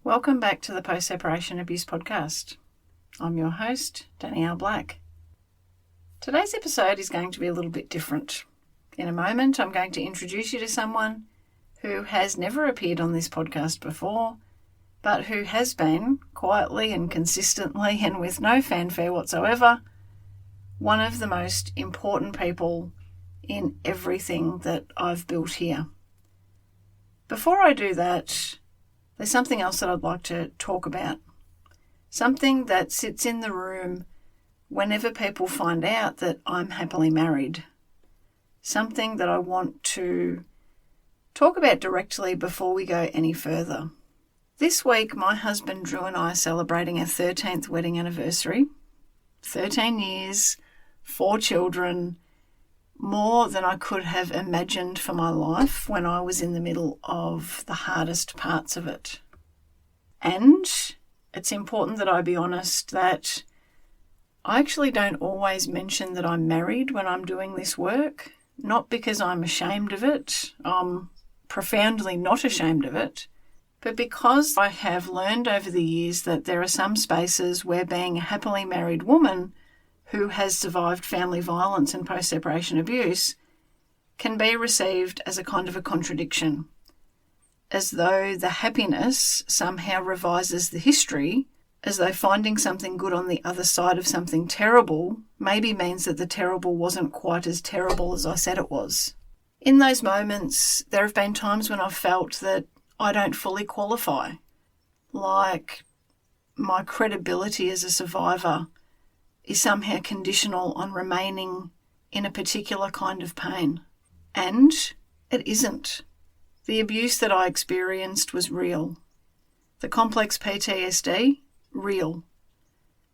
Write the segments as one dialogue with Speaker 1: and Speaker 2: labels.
Speaker 1: Welcome back to the Post-Separation Abuse Podcast. I'm your host, Danielle Black. Today's episode is going to be a little bit different. In a moment, I'm going to introduce you to someone who has never appeared on this podcast before, but who has been, quietly and consistently and with no fanfare whatsoever, one of the most important people in everything that I've built here. Before I do that, there's something else that I'd like to talk about. Something that sits in the room whenever people find out that I'm happily married. Something that I want to talk about directly before we go any further. This week, my husband Drew and I are celebrating our 13th wedding anniversary. 13 years, 4 children, more than I could have imagined for my life when I was in the middle of the hardest parts of it. And it's important that I be honest that I actually don't always mention that I'm married when I'm doing this work, not because I'm ashamed of it. I'm profoundly not ashamed of it, but because I have learned over the years that there are some spaces where being a happily married woman who has survived family violence and post-separation abuse can be received as a kind of a contradiction, as though the happiness somehow revises the history, as though finding something good on the other side of something terrible maybe means that the terrible wasn't quite as terrible as I said it was. In those moments, there have been times when I've felt that I don't fully qualify, like my credibility as a survivor is somehow conditional on remaining in a particular kind of pain. And it isn't. The abuse that I experienced was real. The complex PTSD, real.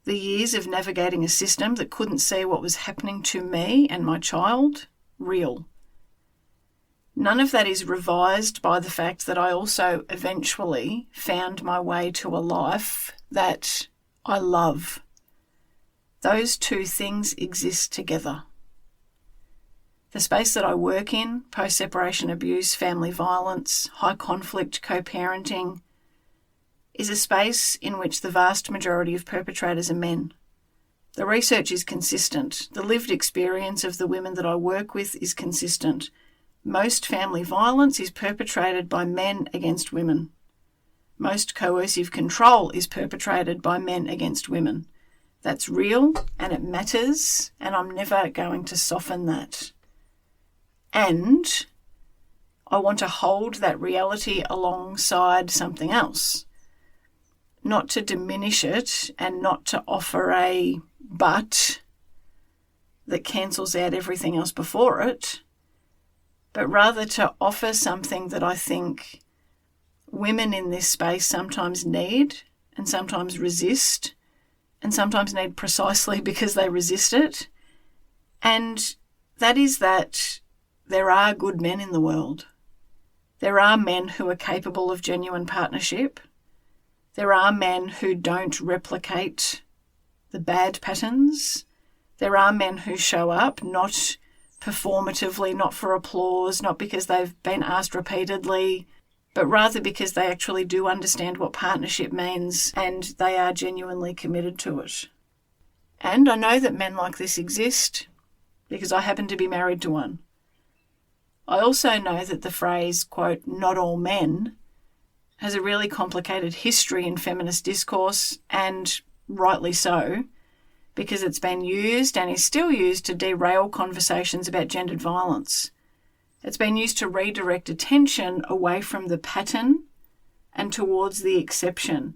Speaker 1: The years of navigating a system that couldn't see what was happening to me and my child, real. None of that is revised by the fact that I also eventually found my way to a life that I love. Those two things exist together. The space that I work in, post-separation abuse, family violence, high conflict co-parenting, is a space in which the vast majority of perpetrators are men. The research is consistent. The lived experience of the women that I work with is consistent. Most family violence is perpetrated by men against women. Most coercive control is perpetrated by men against women. That's real and it matters, and I'm never going to soften that. And I want to hold that reality alongside something else. Not to diminish it and not to offer a but that cancels out everything else before it, but rather to offer something that I think women in this space sometimes need and sometimes resist, and sometimes need precisely because they resist it. And that is that there are good men in the world. There are men who are capable of genuine partnership. There are men who don't replicate the bad patterns. There are men who show up, not performatively, not for applause, not because they've been asked repeatedly, but rather because they actually do understand what partnership means and they are genuinely committed to it. And I know that men like this exist because I happen to be married to one. I also know that the phrase, quote, not all men, has a really complicated history in feminist discourse, and rightly so, because it's been used and is still used to derail conversations about gendered violence. It's been used to redirect attention away from the pattern and towards the exception,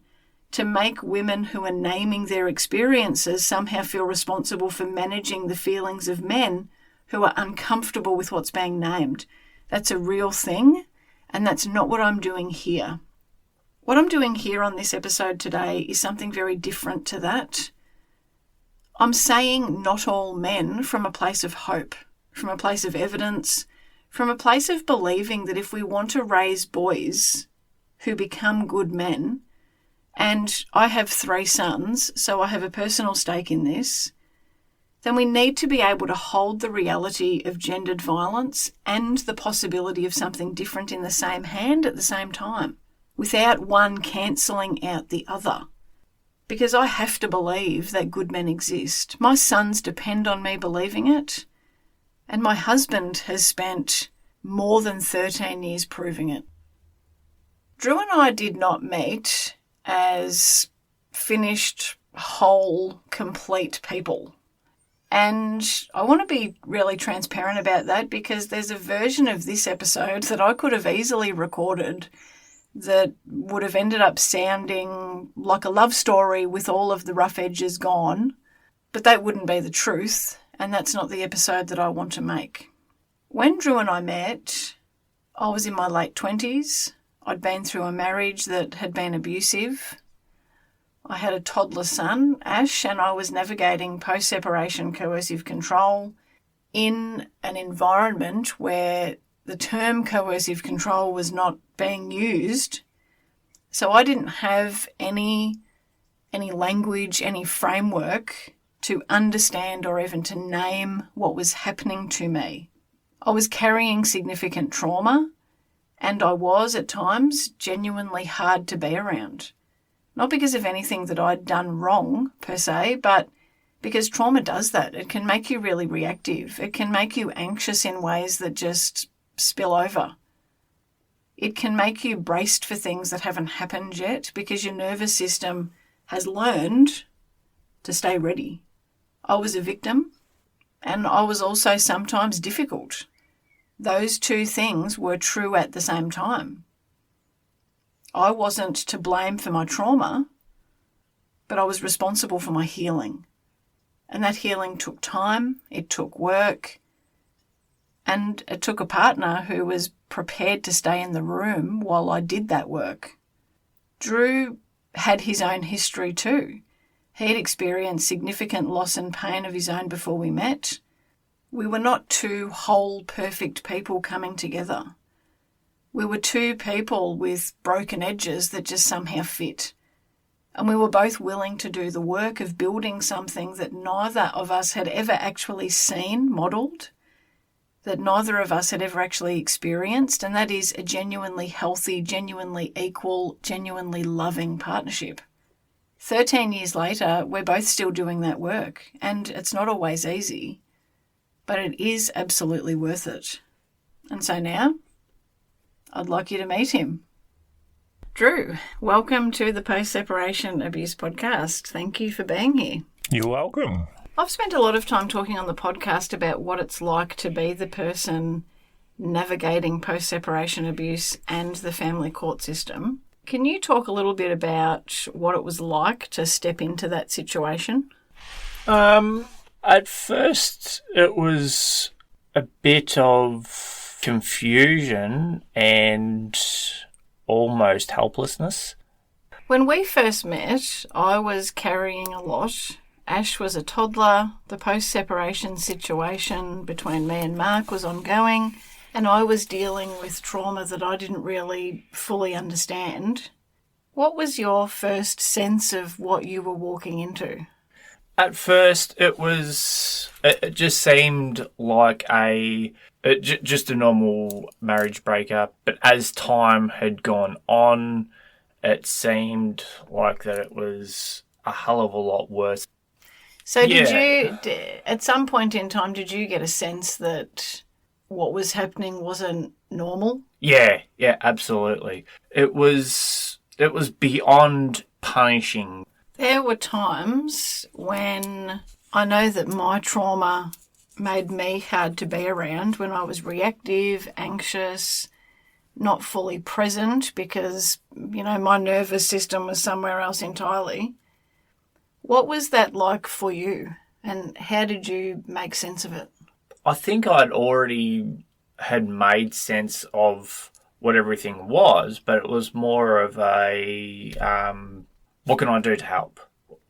Speaker 1: to make women who are naming their experiences somehow feel responsible for managing the feelings of men who are uncomfortable with what's being named. That's a real thing, and that's not what I'm doing here. What I'm doing here on this episode today is something very different to that. I'm saying not all men from a place of hope, from a place of evidence, from a place of believing that if we want to raise boys who become good men, and I have 3 sons, so I have a personal stake in this, then we need to be able to hold the reality of gendered violence and the possibility of something different in the same hand at the same time. without one cancelling out the other. Because I have to believe that good men exist. My sons depend on me believing it, and my husband has spent more than 13 years proving it. Drew and I did not meet as finished, whole, complete people. And I want to be really transparent about that because there's a version of this episode that I could have easily recorded that would have ended up sounding like a love story with all of the rough edges gone, but that wouldn't be the truth, and that's not the episode that I want to make. When Drew and I met, I was in my late 20s. I'd been through a marriage that had been abusive. I had a toddler son, Ash, and I was navigating post-separation coercive control in an environment where the term coercive control was not being used. So I didn't have any language, any framework to understand or even to name what was happening to me. I was carrying significant trauma, and I was, at times, genuinely hard to be around. Not because of anything that I'd done wrong, per se, but because trauma does that. It can make you really reactive. It can make you anxious in ways that just spill over. It can make you braced for things that haven't happened yet because your nervous system has learned to stay ready. I was a victim, and I was also sometimes difficult. Those two things were true at the same time. I wasn't to blame for my trauma, but I was responsible for my healing. And that healing took time, it took work, and it took a partner who was prepared to stay in the room while I did that work. Drew had his own history too. He had experienced significant loss and pain of his own before we met. We were not two whole, perfect people coming together. We were two people with broken edges that just somehow fit. And we were both willing to do the work of building something that neither of us had ever actually seen modelled, that neither of us had ever actually experienced, and that is a genuinely healthy, genuinely equal, genuinely loving partnership. 13 years later, we're both still doing that work, and it's not always easy, but it is absolutely worth it. And so now, I'd like you to meet him. Drew, welcome to the Post-Separation Abuse Podcast. Thank you for being here.
Speaker 2: You're welcome.
Speaker 1: I've spent a lot of time talking on the podcast about what it's like to be the person navigating post-separation abuse and the family court system. Can you talk a little bit about what it was like to step into that situation?
Speaker 2: At first, it was a bit of confusion and almost helplessness.
Speaker 1: When we first met, I was carrying a lot. Ash was a toddler. The post-separation situation between me and Mark was ongoing, and I was dealing with trauma that I didn't really fully understand. What was your first sense of what you were walking into?
Speaker 2: At first, it just seemed like just a normal marriage breakup, but as time had gone on, it seemed like that it was a hell of a lot worse.
Speaker 1: So did you, at some point in time, did you get a sense that what was happening wasn't normal?
Speaker 2: Yeah, absolutely. It was beyond punishing.
Speaker 1: There were times when I know that my trauma made me hard to be around, when I was reactive, anxious, not fully present because, my nervous system was somewhere else entirely. What was that like for you, and how did you make sense of it?
Speaker 2: I think I'd already had made sense of what everything was, but it was more of a, what can I do to help?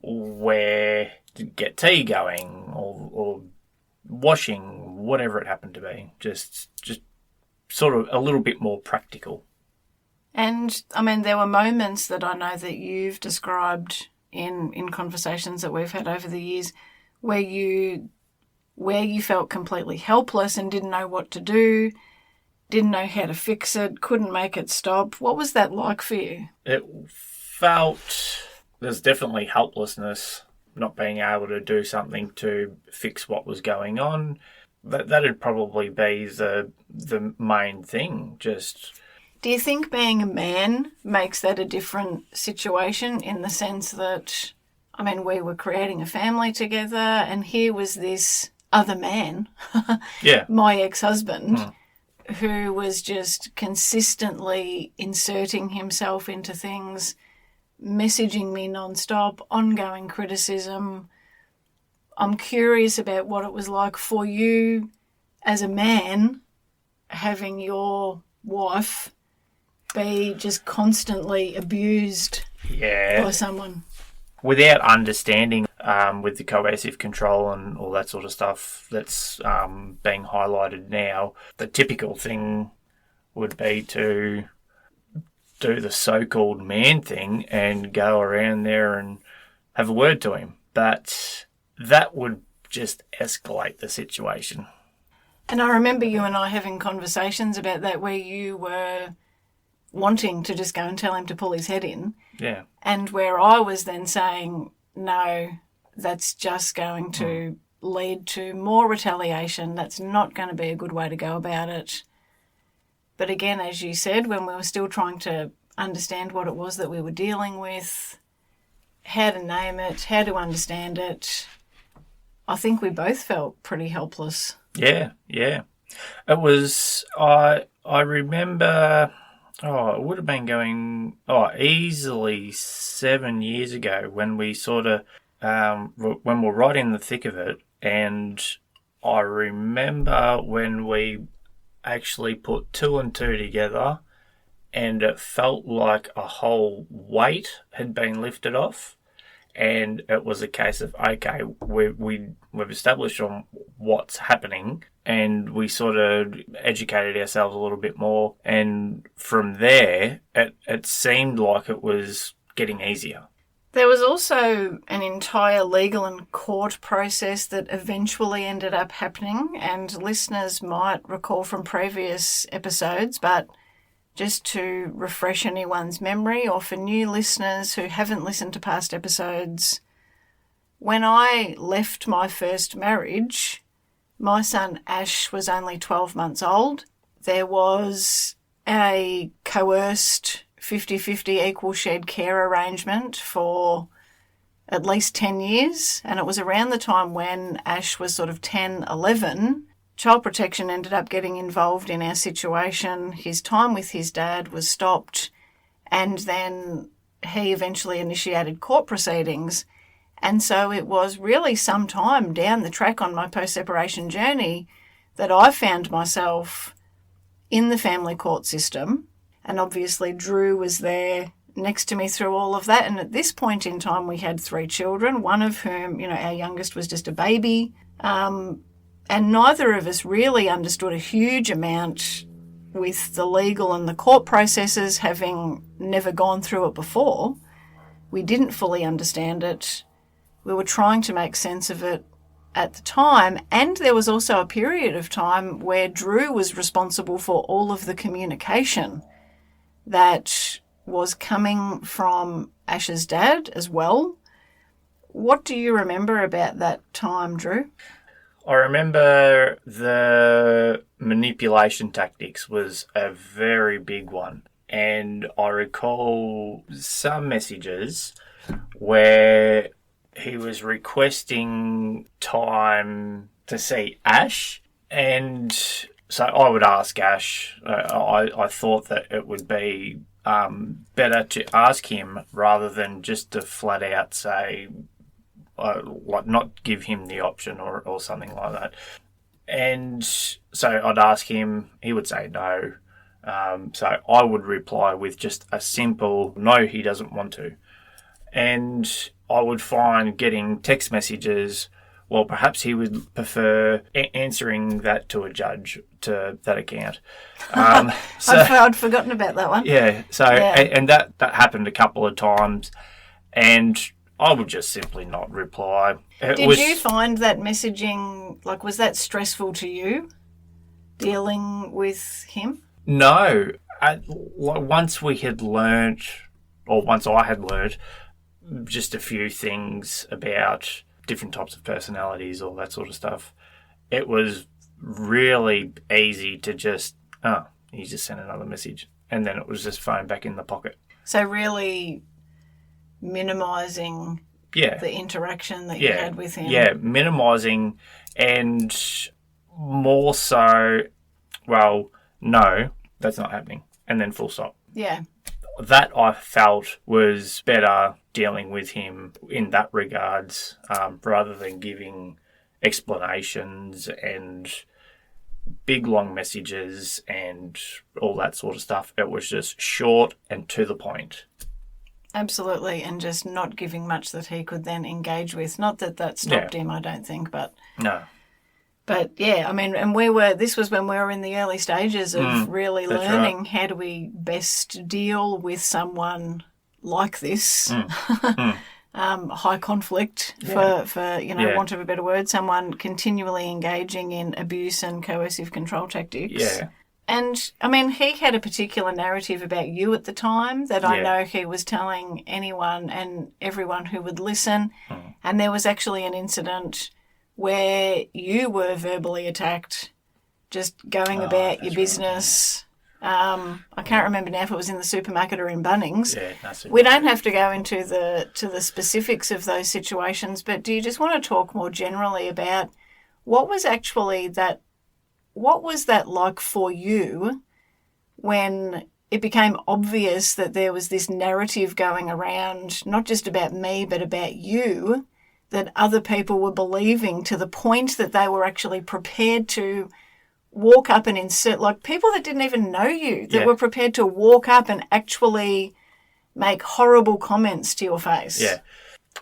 Speaker 2: Where to get tea going or washing, whatever it happened to be. Just sort of a little bit more practical.
Speaker 1: And, there were moments that I know that you've described in conversations that we've had over the years where you felt completely helpless and didn't know what to do. didn't know how to fix it, couldn't make it stop. What was that like for you?
Speaker 2: It felt there's definitely helplessness, not being able to do something to fix what was going on. That'd probably be the main thing. Just.
Speaker 1: Do you think being a man makes that a different situation in the sense that, I mean, we were creating a family together and here was this other man,
Speaker 2: Yeah.
Speaker 1: my ex-husband, who was just consistently inserting himself into things, messaging me nonstop, ongoing criticism. I'm curious about what it was like for you as a man having your wife be just constantly abused by someone.
Speaker 2: Without understanding with the coercive control and all that sort of stuff that's being highlighted now, the typical thing would be to do the so-called man thing and go around there and have a word to him. But that would just escalate the situation.
Speaker 1: And I remember you and I having conversations about that where you were wanting to just go and tell him to pull his head in.
Speaker 2: Yeah.
Speaker 1: And where I was then saying, no, that's just going to lead to more retaliation. That's not going to be a good way to go about it. But again, as you said, when we were still trying to understand what it was that we were dealing with, how to name it, how to understand it, I think we both felt pretty helpless.
Speaker 2: Yeah. It was, I remember, it would have been going, easily 7 years ago when we sort of, when we're right in the thick of it. And I remember when we actually put 2 and 2 together and it felt like a whole weight had been lifted off. And it was a case of, okay, we've established on what's happening and we sort of educated ourselves a little bit more. And from there, it seemed like it was getting easier.
Speaker 1: There was also an entire legal and court process that eventually ended up happening, and listeners might recall from previous episodes, but just to refresh anyone's memory, or for new listeners who haven't listened to past episodes, when I left my first marriage, my son Ash was only 12 months old. There was a coerced 50-50 equal shared care arrangement for at least 10 years, and it was around the time when Ash was sort of 10, 11. Child Protection ended up getting involved in our situation. His time with his dad was stopped, and then he eventually initiated court proceedings. And so it was really some time down the track on my post-separation journey that I found myself in the family court system. And obviously Drew was there next to me through all of that. And at this point in time, we had 3 children, one of whom, our youngest was just a baby. And neither of us really understood a huge amount with the legal and the court processes, having never gone through it before. We didn't fully understand it. We were trying to make sense of it at the time. And there was also a period of time where Drew was responsible for all of the communication that was coming from Ash's dad as well. What do you remember about that time, Drew?
Speaker 2: I remember the manipulation tactics was a very big one. And I recall some messages where he was requesting time to see Ash. And so I would ask Ash. I thought that it would be better to ask him rather than just to flat out say, not give him the option or something like that. And so I'd ask him, he would say no. So I would reply with just a simple, no, he doesn't want to. And I would find getting text messages, well, perhaps he would prefer answering that to a judge, to that account.
Speaker 1: I'd forgotten about that one.
Speaker 2: Yeah, so and that happened a couple of times, and I would just simply not reply.
Speaker 1: Did you find that messaging, was that stressful to you? dealing with him?
Speaker 2: No. Once we had learnt, or once I had learnt, just a few things about different types of personalities, all that sort of stuff, it was really easy to just, he just sent another message. And then it was just phone back in the pocket.
Speaker 1: So really minimising the interaction that you had with him.
Speaker 2: Yeah, minimising, and more so, well, no, that's not happening. And then full stop.
Speaker 1: Yeah.
Speaker 2: That I felt was better dealing with him in that regards, rather than giving explanations and big long messages and all that sort of stuff. It was just short and to the point.
Speaker 1: Absolutely, and just not giving much that he could then engage with. Not that that stopped him, I don't think, but...
Speaker 2: No.
Speaker 1: But yeah, I mean, and this was when we were in the early stages of really learning how do we best deal with someone like this, high conflict, for want of a better word, someone continually engaging in abuse and coercive control tactics.
Speaker 2: Yeah.
Speaker 1: And, I mean, he had a particular narrative about you at the time that I know he was telling anyone and everyone who would listen. And there was actually an incident where you were verbally attacked, just going about your business. Right, I can't remember now if it was in the supermarket or in Bunnings.
Speaker 2: Yeah,
Speaker 1: we don't have to go into the specifics of those situations, but do you just want to talk more generally about what was that like for you when it became obvious that there was this narrative going around, not just about me, but about you, that other people were believing to the point that they were actually prepared to walk up and insert, like people that didn't even know you, that were prepared to walk up and actually make horrible comments to your face?
Speaker 2: Yeah.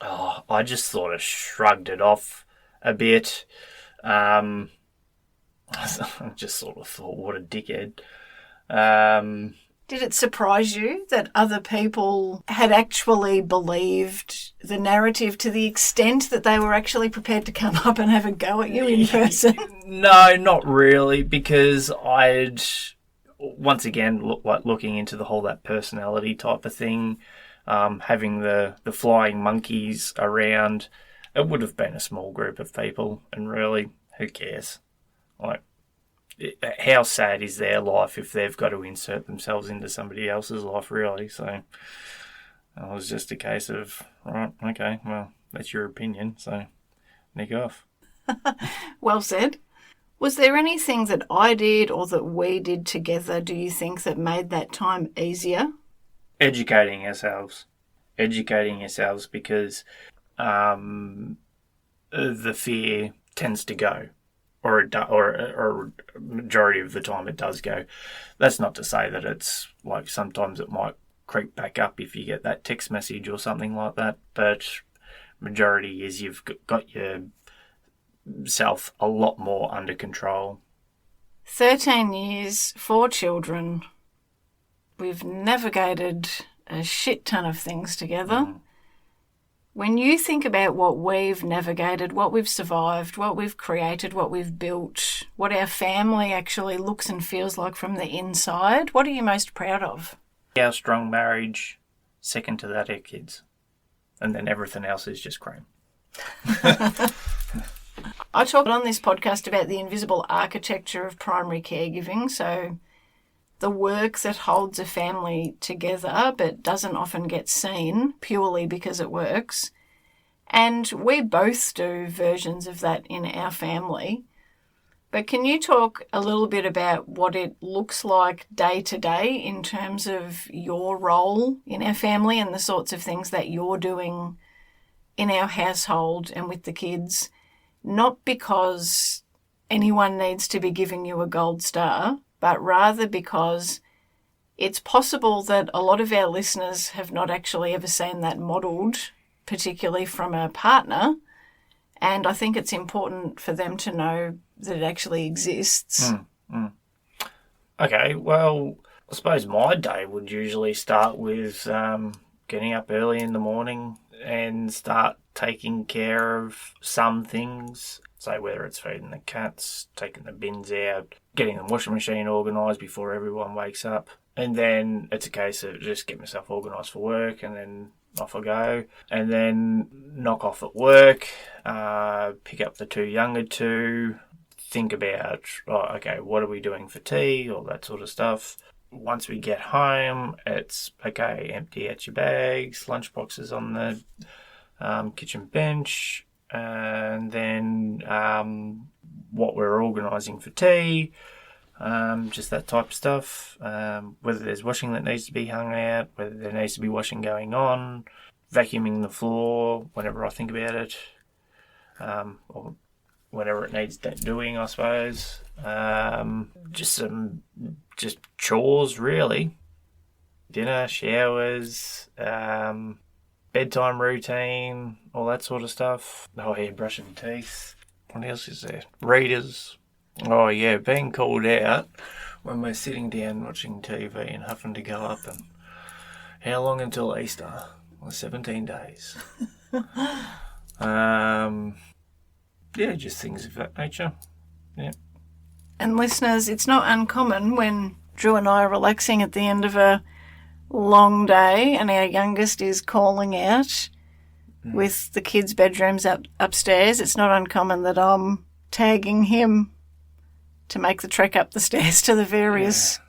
Speaker 2: Oh, I just sort of shrugged it off a bit. I just sort of thought, what a dickhead.
Speaker 1: Did it surprise you that other people had actually believed the narrative to the extent that they were actually prepared to come up and have a go at you in person?
Speaker 2: No, not really, because I'd, once again, looking into the whole that personality type of thing, having the flying monkeys around, it would have been a small group of people, and really, who cares? Like, how sad is their life if they've got to insert themselves into somebody else's life, really? So it was just a case of, right, okay, well, that's your opinion, so nick off.
Speaker 1: Well said. Was there anything that I did or that we did together, do you think, that made that time easier?
Speaker 2: Educating ourselves, because the fear tends to go. Or a majority of the time it does go. That's not to say that it's like sometimes it might creep back up if you get that text message or something like that. But majority is you've got yourself a lot more under control.
Speaker 1: 13 years, 4 children. We've navigated a shit ton of things together. When you think about what we've navigated, what we've survived, what we've created, what we've built, what our family actually looks and feels like from the inside, what are you most proud of?
Speaker 2: Our strong marriage, second to that, our kids. And then everything else is just cream.
Speaker 1: I talked on this podcast about the invisible architecture of primary caregiving, so the work that holds a family together but doesn't often get seen purely because it works. And we both do versions of that in our family. But can you talk a little bit about what it looks like day to day in terms of your role in our family and the sorts of things that you're doing in our household and with the kids? Not because anyone needs to be giving you a gold star, but rather because it's possible that a lot of our listeners have not actually ever seen that modelled, particularly from a partner, and I think it's important for them to know that it actually exists.
Speaker 2: Okay, well, I suppose my day would usually start with getting up early in the morning and start taking care of some things So whether it's feeding the cats, taking the bins out, getting the washing machine organised before everyone wakes up. And then it's a case of just get myself organised for work and then off I go. And then knock off at work, pick up the two younger two, think about, what are we doing for tea, all that sort of stuff. Once we get home, it's, okay, empty out your bags, lunchboxes on the kitchen bench, and then what we're organising for tea, just that type of stuff. Whether there's washing that needs to be hung out, whether there needs to be washing going on, vacuuming the floor whenever I think about it, or whenever it needs doing, I suppose. Just chores, really. Dinner, showers, bedtime routine, all that sort of stuff. Oh yeah, brushing teeth. What else is there? Readers. Oh yeah, being called out when we're sitting down watching TV and having to go up and how long until Easter? Well, 17 days. Yeah, just things of that nature. Yeah.
Speaker 1: And listeners, it's not uncommon when Drew and I are relaxing at the end of a long day and our youngest is calling out with the kids' bedrooms upstairs. It's not uncommon that I'm tagging him to make the trek up the stairs to the various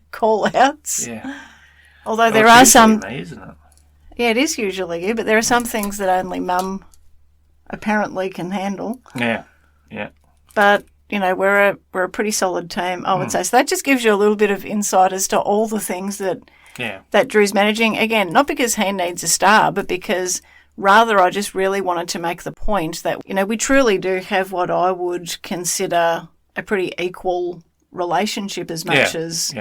Speaker 1: call-outs.
Speaker 2: Yeah.
Speaker 1: Although there are some...
Speaker 2: me, isn't it?
Speaker 1: Yeah, it is usually you, but there are some things that only Mum apparently can handle.
Speaker 2: Yeah, yeah.
Speaker 1: But, you know, we're a pretty solid team, I would say. So that just gives you a little bit of insight as to all the things that Drew's managing. Again, not because he needs a star, but because rather I just really wanted to make the point that, you know, we truly do have what I would consider a pretty equal relationship as much as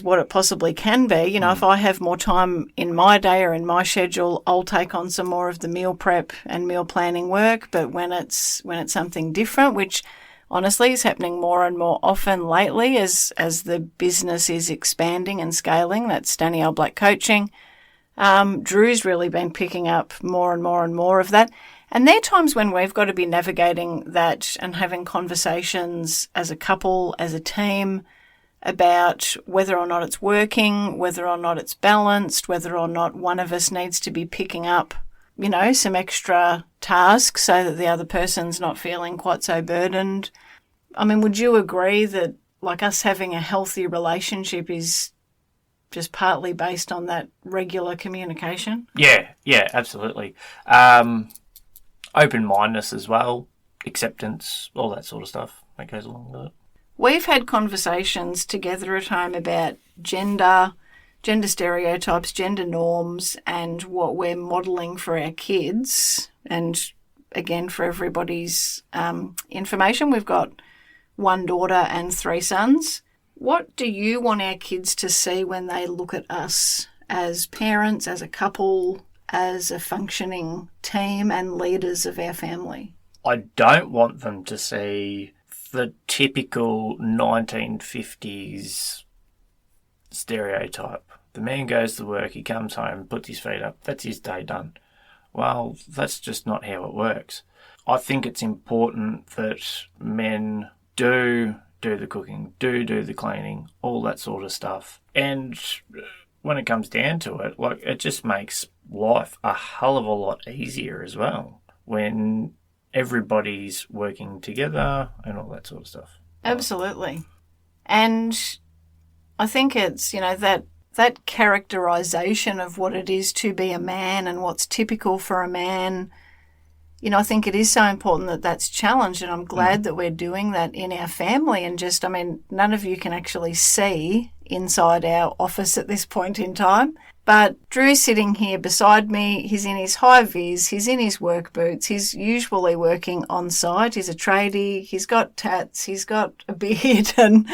Speaker 1: what it possibly can be. You know, if I have more time in my day or in my schedule, I'll take on some more of the meal prep and meal planning work. But when it's something different, which honestly is happening more and more often lately as the business is expanding and scaling, that's Danielle Black coaching. Drew's really been picking up more and more and more of that. And there are times when we've got to be navigating that and having conversations as a couple, as a team, about whether or not it's working, whether or not it's balanced, whether or not one of us needs to be picking up, you know, some extra tasks so that the other person's not feeling quite so burdened. I mean, would you agree that, like, us having a healthy relationship is just partly based on that regular communication?
Speaker 2: Yeah, absolutely. Open-mindedness as well, acceptance, all that sort of stuff that goes along with it.
Speaker 1: We've had conversations together at home about gender stereotypes, gender norms, and what we're modelling for our kids. And again, for everybody's information, we've got one daughter and 3 sons. What do you want our kids to see when they look at us as parents, as a couple, as a functioning team and leaders of our family?
Speaker 2: I don't want them to see the typical 1950s stereotype. The man goes to work, he comes home, puts his feet up, that's his day done. Well, that's just not how it works. I think it's important that men do the cooking, do the cleaning, all that sort of stuff. And when it comes down to it, like, it just makes life a hell of a lot easier as well when everybody's working together and all that sort of stuff.
Speaker 1: Absolutely. And I think it's, you know, that characterisation of what it is to be a man and what's typical for a man, you know, I think it is so important that that's challenged, and I'm glad that we're doing that in our family. And just, I mean, none of you can actually see inside our office at this point in time. But Drew's sitting here beside me. He's in his high vis. He's in his work boots. He's usually working on site. He's a tradie. He's got tats. He's got a beard and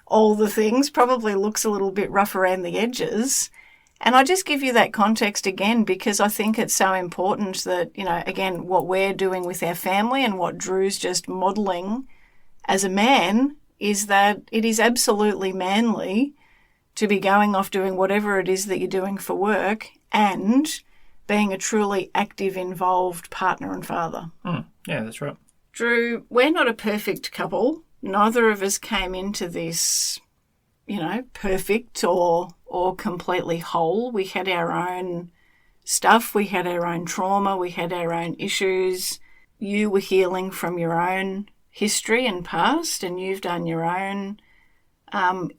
Speaker 1: all the things. Probably looks a little bit rough around the edges. And I just give you that context again because I think it's so important that, you know, again, what we're doing with our family and what Drew's just modelling as a man is that it is absolutely manly to be going off doing whatever it is that you're doing for work and being a truly active, involved partner and father.
Speaker 2: Yeah, that's right.
Speaker 1: Drew, we're not a perfect couple. Neither of us came into this, perfect or completely whole. We had our own stuff. We had our own trauma. We had our own issues. You were healing from your own history and past, and you've done your own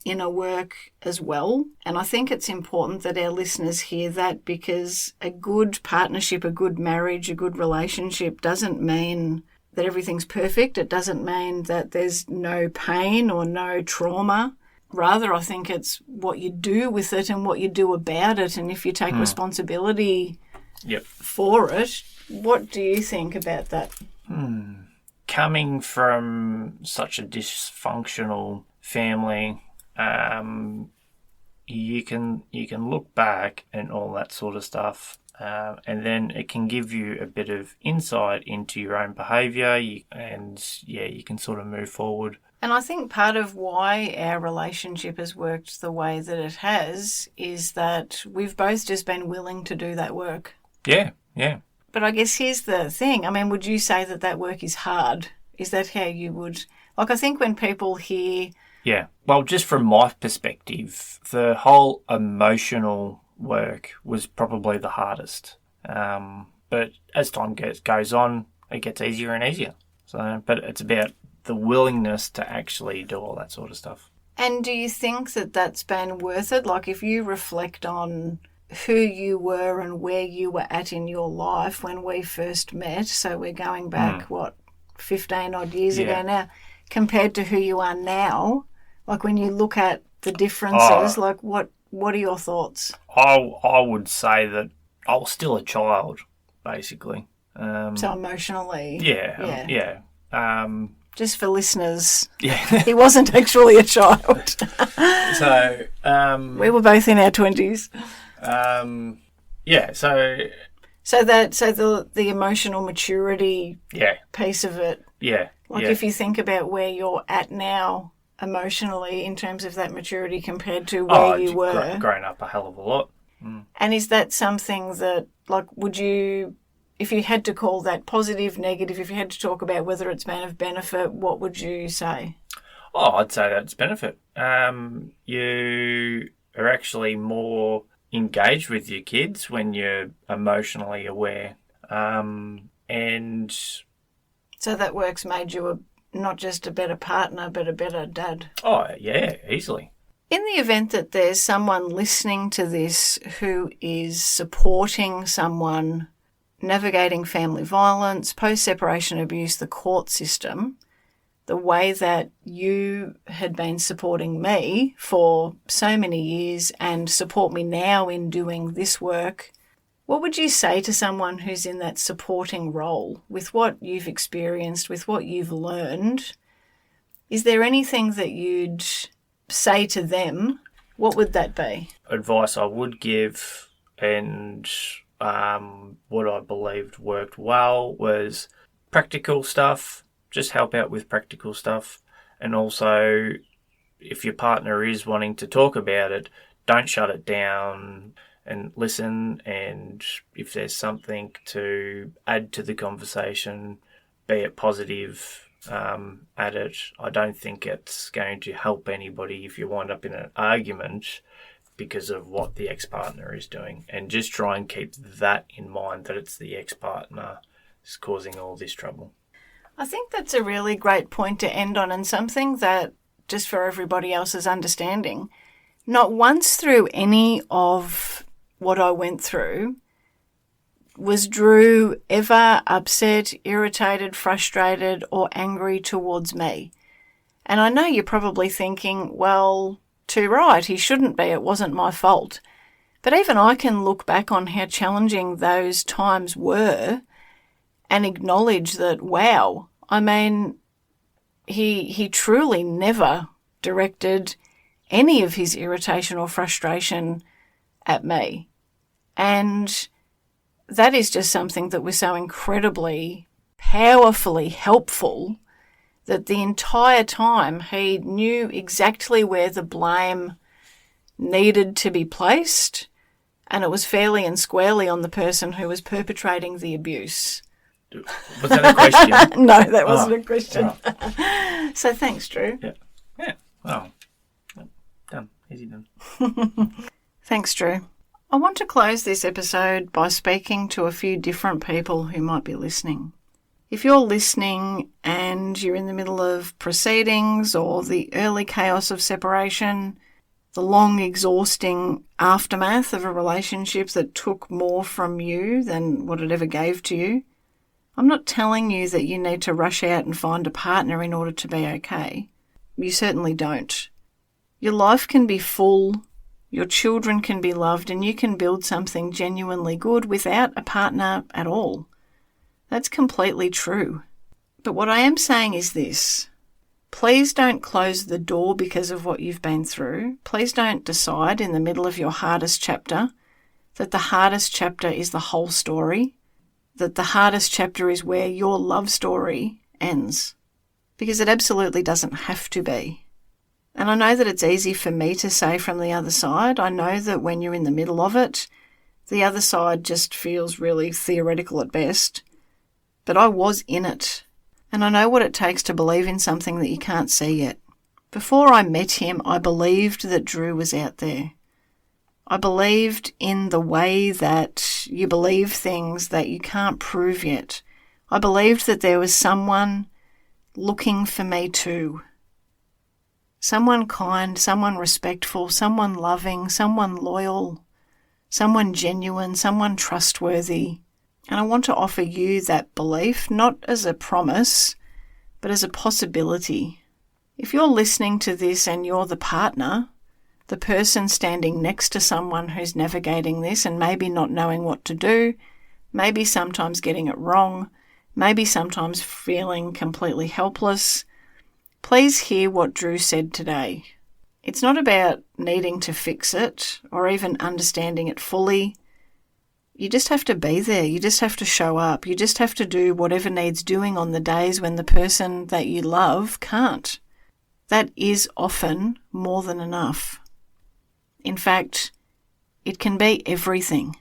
Speaker 1: inner work as well. And I think it's important that our listeners hear that, because a good partnership, a good marriage, a good relationship doesn't mean that everything's perfect. It doesn't mean that there's no pain or no trauma. Rather, I think it's what you do with it and what you do about it. And if you take responsibility for it, what do you think about that?
Speaker 2: Coming from such a dysfunctional family, you can look back and all that sort of stuff, and then it can give you a bit of insight into your own behaviour, you can sort of move forward.
Speaker 1: And I think part of why our relationship has worked the way that it has is that we've both just been willing to do that work.
Speaker 2: Yeah.
Speaker 1: But I guess here's the thing. I mean, would you say that work is hard? Is that how you would... Like, I think when people hear...
Speaker 2: Yeah. Well, just from my perspective, the whole emotional work was probably the hardest. But as time goes on, it gets easier and easier. But it's about the willingness to actually do all that sort of stuff.
Speaker 1: And do you think that that's been worth it? Like, if you reflect on who you were and where you were at in your life when we first met, so we're going back, 15 odd years ago now, compared to who you are now, like when you look at the differences, like what are your thoughts?
Speaker 2: I would say that I was still a child, basically.
Speaker 1: So emotionally.
Speaker 2: Yeah.
Speaker 1: Just for listeners, he wasn't actually a child.
Speaker 2: So
Speaker 1: we were both in our 20s. So the emotional maturity piece of it.
Speaker 2: Yeah.
Speaker 1: If you think about where you're at now emotionally in terms of that maturity compared to where you were.
Speaker 2: Grown up a hell of a lot.
Speaker 1: And is that something that, like, would you, if you had to call that positive, negative, if you had to talk about whether it's been of benefit, what would you say?
Speaker 2: I'd say that's benefit. You are actually more engaged with your kids when you're emotionally aware. And
Speaker 1: so that work's made you not just a better partner, but a better dad.
Speaker 2: Oh, yeah, easily.
Speaker 1: In the event that there's someone listening to this who is supporting someone navigating family violence, post-separation abuse, the court system, the way that you had been supporting me for so many years and support me now in doing this work, what would you say to someone who's in that supporting role with what you've experienced, with what you've learned? Is there anything that you'd say to them? What would that be?
Speaker 2: Advice I would give, and what I believed worked well, was practical stuff. Just help out with practical stuff. And also, if your partner is wanting to talk about it, don't shut it down and listen. And if there's something to add to the conversation, be it positive, at it. I don't think it's going to help anybody if you wind up in an argument because of what the ex-partner is doing. And just try and keep that in mind, that it's the ex-partner is causing all this trouble.
Speaker 1: I think that's a really great point to end on, and something that, just for everybody else's understanding, not once through any of what I went through was Drew ever upset, irritated, frustrated, or angry towards me. And I know you're probably thinking, well, too right, he shouldn't be, it wasn't my fault. But even I can look back on how challenging those times were and acknowledge that, wow, I mean, he truly never directed any of his irritation or frustration at me. And that is just something that was so incredibly, powerfully helpful that the entire time he knew exactly where the blame needed to be placed and it was fairly and squarely on the person who was perpetrating the abuse.
Speaker 2: Was that a question?
Speaker 1: No, that wasn't a question.
Speaker 2: Right.
Speaker 1: So thanks, Drew.
Speaker 2: Yeah. Oh, done. Easy done.
Speaker 1: Thanks, Drew. I want to close this episode by speaking to a few different people who might be listening. If you're listening and you're in the middle of proceedings or the early chaos of separation, the long, exhausting aftermath of a relationship that took more from you than what it ever gave to you, I'm not telling you that you need to rush out and find a partner in order to be okay. You certainly don't. Your life can be full, your children can be loved, and you can build something genuinely good without a partner at all. That's completely true. But what I am saying is this. Please don't close the door because of what you've been through. Please don't decide in the middle of your hardest chapter that the hardest chapter is the whole story, that the hardest chapter is where your love story ends. Because it absolutely doesn't have to be. And I know that it's easy for me to say from the other side. I know that when you're in the middle of it, the other side just feels really theoretical at best. But I was in it. And I know what it takes to believe in something that you can't see yet. Before I met him, I believed that Drew was out there. I believed in the way that you believe things that you can't prove yet. I believed that there was someone looking for me too. Someone kind, someone respectful, someone loving, someone loyal, someone genuine, someone trustworthy. And I want to offer you that belief, not as a promise, but as a possibility. If you're listening to this and you're the partner, the person standing next to someone who's navigating this and maybe not knowing what to do, maybe sometimes getting it wrong, maybe sometimes feeling completely helpless, please hear what Drew said today. It's not about needing to fix it or even understanding it fully. You just have to be there. You just have to show up. You just have to do whatever needs doing on the days when the person that you love can't. That is often more than enough. In fact, it can be everything.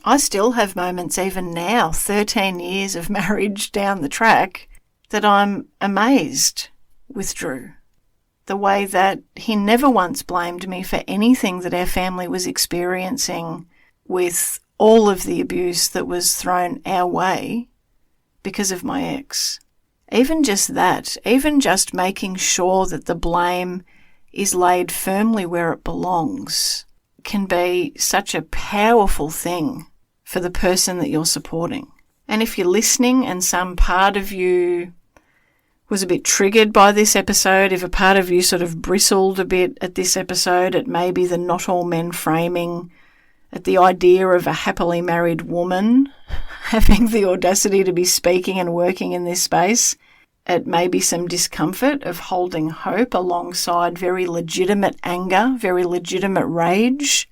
Speaker 1: I still have moments even now, 13 years of marriage down the track, that I'm amazed with Drew. The way that he never once blamed me for anything that our family was experiencing with all of the abuse that was thrown our way because of my ex. Even just that, even just making sure that the blame is laid firmly where it belongs, can be such a powerful thing for the person that you're supporting. And if you're listening and some part of you was a bit triggered by this episode, if a part of you sort of bristled a bit at this episode, at maybe the not all men framing, at the idea of a happily married woman having the audacity to be speaking and working in this space, at maybe some discomfort of holding hope alongside very legitimate anger, very legitimate rage,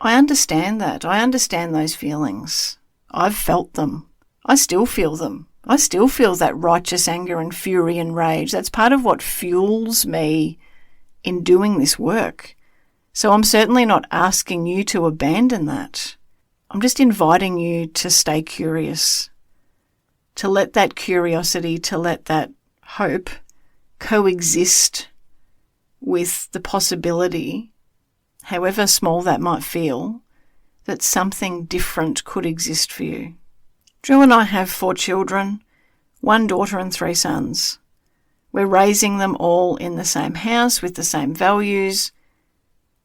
Speaker 1: I understand that. I understand those feelings. I've felt them. I still feel them. I still feel that righteous anger and fury and rage. That's part of what fuels me in doing this work. So I'm certainly not asking you to abandon that. I'm just inviting you to stay curious, to let that curiosity, to let that hope coexist with the possibility, however small that might feel, that something different could exist for you. Drew and I have 4 children, 1 daughter and 3 sons. We're raising them all in the same house with the same values,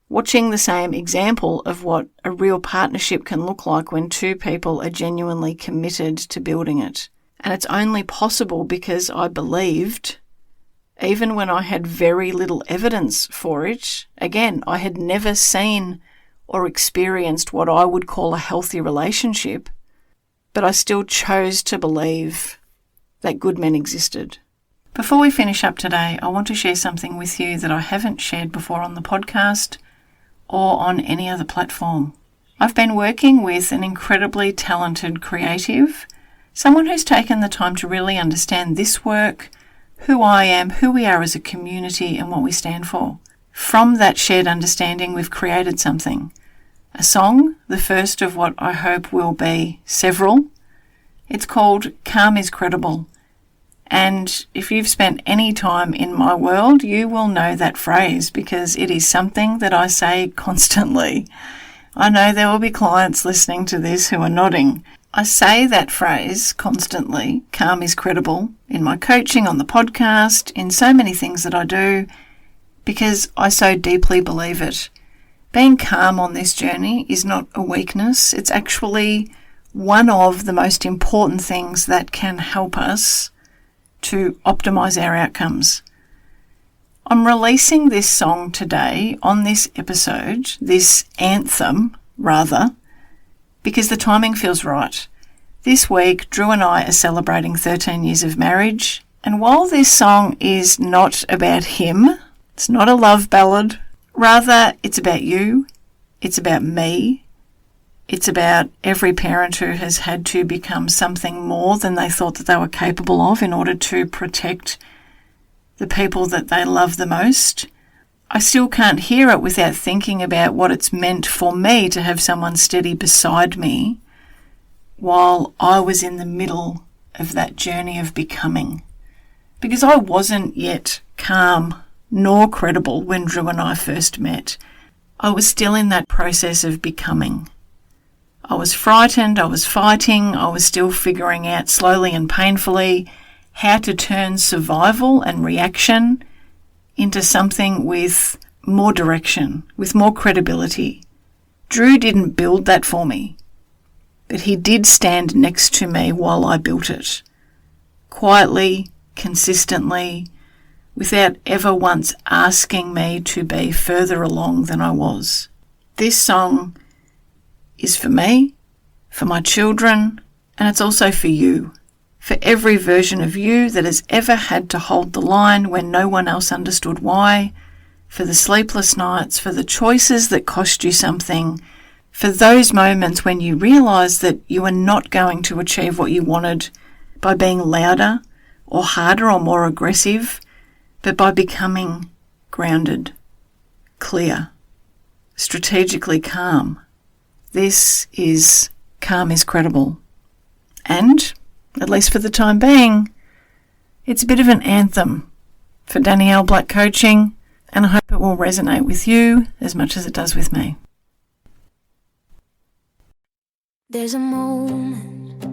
Speaker 1: watching the same example of what a real partnership can look like when 2 people are genuinely committed to building it. And it's only possible because I believed, even when I had very little evidence for it. Again, I had never seen or experienced what I would call a healthy relationship, but I still chose to believe that good men existed. Before we finish up today, I want to share something with you that I haven't shared before on the podcast or on any other platform. I've been working with an incredibly talented creative, someone who's taken the time to really understand this work, who I am, who we are as a community, and what we stand for. From that shared understanding, we've created something, a song, the first of what I hope will be several. It's called Calm is Credible. And if you've spent any time in my world, you will know that phrase because it is something that I say constantly. I know there will be clients listening to this who are nodding. I say that phrase constantly, calm is credible, in my coaching, on the podcast, in so many things that I do, because I so deeply believe it. Being calm on this journey is not a weakness. It's actually one of the most important things that can help us to optimize our outcomes. I'm releasing this song today on this episode, this anthem rather, because the timing feels right. This week, Drew and I are celebrating 13 years of marriage, and while this song is not about him, it's not a love ballad, rather it's about you, it's about me, it's about every parent who has had to become something more than they thought that they were capable of in order to protect the people that they love the most. I still can't hear it without thinking about what it's meant for me to have someone steady beside me while I was in the middle of that journey of becoming. Because I wasn't yet calm nor credible when Drew and I first met. I was still in that process of becoming. I was frightened, I was fighting, I was still figuring out slowly and painfully how to turn survival and reaction into something with more direction, with more credibility. Drew didn't build that for me, but he did stand next to me while I built it. Quietly, consistently, without ever once asking me to be further along than I was. This song is for me, for my children, and it's also for you. For every version of you that has ever had to hold the line when no one else understood why, for the sleepless nights, for the choices that cost you something, for those moments when you realise that you are not going to achieve what you wanted by being louder or harder or more aggressive, but by becoming grounded, clear, strategically calm. This is Calm is Credible. And, at least for the time being, it's a bit of an anthem for Danielle Black coaching, and I hope it will resonate with you as much as it does with me.
Speaker 3: There's a moment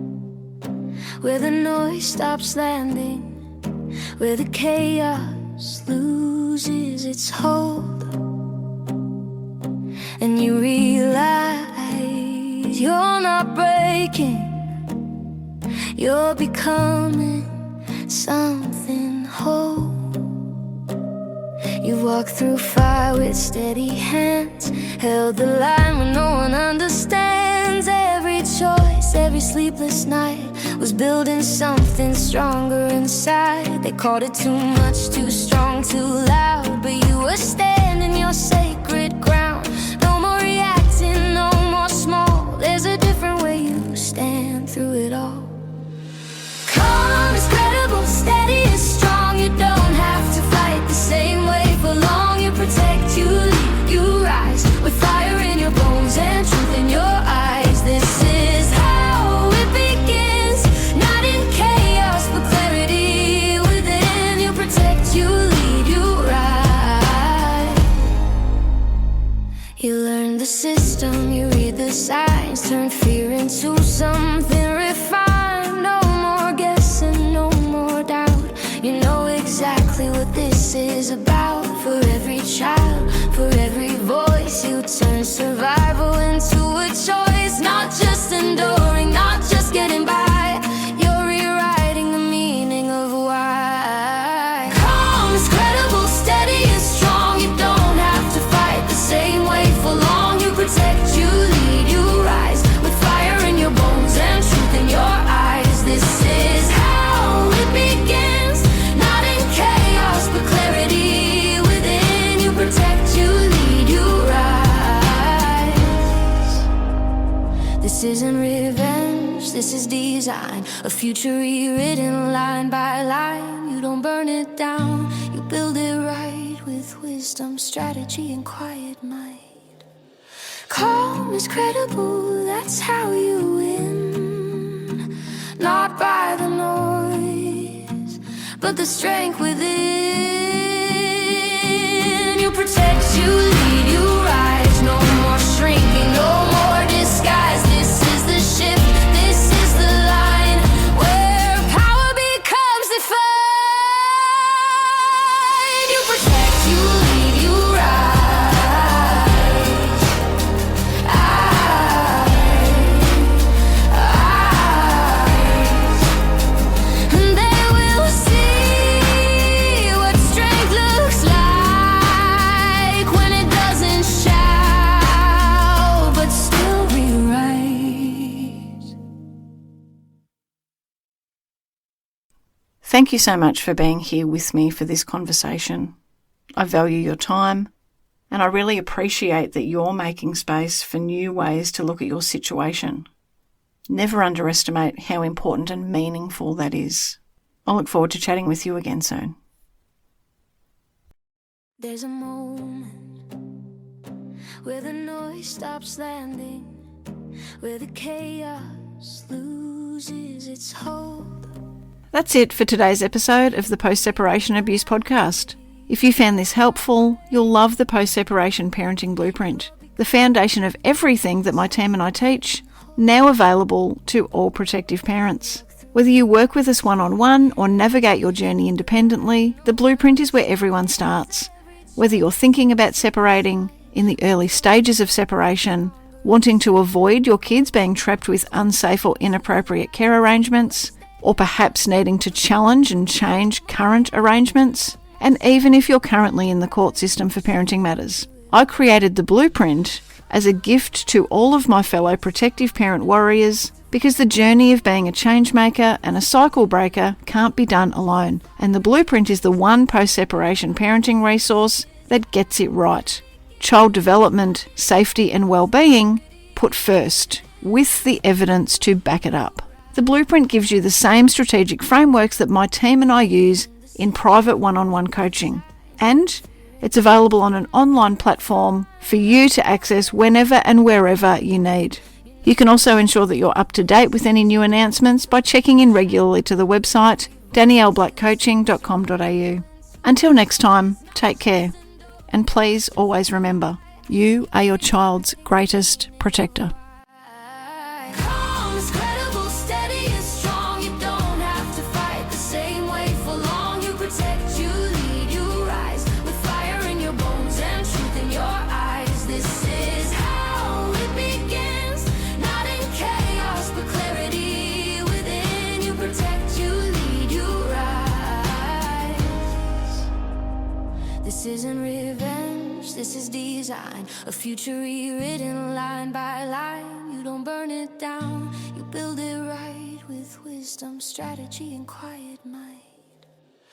Speaker 3: where the noise stops landing, where the chaos loses its hold, and you realize you're not breaking, you're becoming something whole. You walk through fire with steady hands, held the line when no one understands. Every choice, every sleepless night was building something stronger inside. They called it too much, too strong, too loud, but you were standing your sacred ground. No more reacting, no more small. There's a different way you stand through it all. Calm is credible, steady is strong. You don't have to fight the same way for long. You protect, you lead, you rise, with fire in your bones and truth in your eyes. This is how it begins, not in chaos but clarity within. You protect, you lead, you rise. You learn the system, you read the signs, turn fear into something refined. No more guessing, no more doubt. You know exactly what this is about. For every child, for every voice, you turn survival into a choice. Not just enduring, not just getting by, you're rewriting the meaning of why. Calm is credible, steady is strong. You don't have to fight the same way for long. You protect, you lead, you rise, with fire in your bones and truth in your eyes. This is how it begins, not in chaos but clarity within. You protect, you lead, you rise. This isn't revenge, this is design, a future rewritten line by line. You don't burn it down, you build it right, with wisdom, strategy, and quiet might. Calm is credible, that's how you win. Not by the noise, but the strength within. You protect, you lead, you rise. No more shrinking, no more disguise. This is the shift, this is the line where power becomes defined. You protect, you lead, you rise. And they will see what strength looks like when it doesn't shout, but still rewrite.
Speaker 1: Thank you so much for being here with me for this conversation. I value your time, and I really appreciate that you're making space for new ways to look at your situation. Never underestimate how important and meaningful that is. I look forward to chatting with you again soon.
Speaker 3: There's a moment where the noise stops landing, where the chaos loses its hold.
Speaker 1: That's it for today's episode of the Post-Separation Abuse Podcast. If you found this helpful, you'll love the Post-Separation Parenting Blueprint, the foundation of everything that my team and I teach, now available to all protective parents. Whether you work with us one-on-one or navigate your journey independently, the blueprint is where everyone starts. Whether you're thinking about separating, in the early stages of separation, wanting to avoid your kids being trapped with unsafe or inappropriate care arrangements, or perhaps needing to challenge and change current arrangements, and even if you're currently in the court system for parenting matters. I created the blueprint as a gift to all of my fellow protective parent warriors because the journey of being a change maker and a cycle breaker can't be done alone, and the blueprint is the one post-separation parenting resource that gets it right. Child development, safety and well-being put first, with the evidence to back it up. The blueprint gives you the same strategic frameworks that my team and I use in private one-on-one coaching. And it's available on an online platform for you to access whenever and wherever you need. You can also ensure that you're up to date with any new announcements by checking in regularly to the website danielleblackcoaching.com.au. Until next time, take care. And please always remember, you are your child's greatest protector.
Speaker 3: Calm is credible, steady and strong. You don't have to fight the same way for long. You protect, you lead, you rise, with fire in your bones and truth in your eyes. This is how it begins, not in chaos, but clarity within. You protect, you lead, you rise. This isn't revenge, this is design, a future rewritten line by line. You don't burn it down, you build it right with wisdom, strategy, and quiet mind.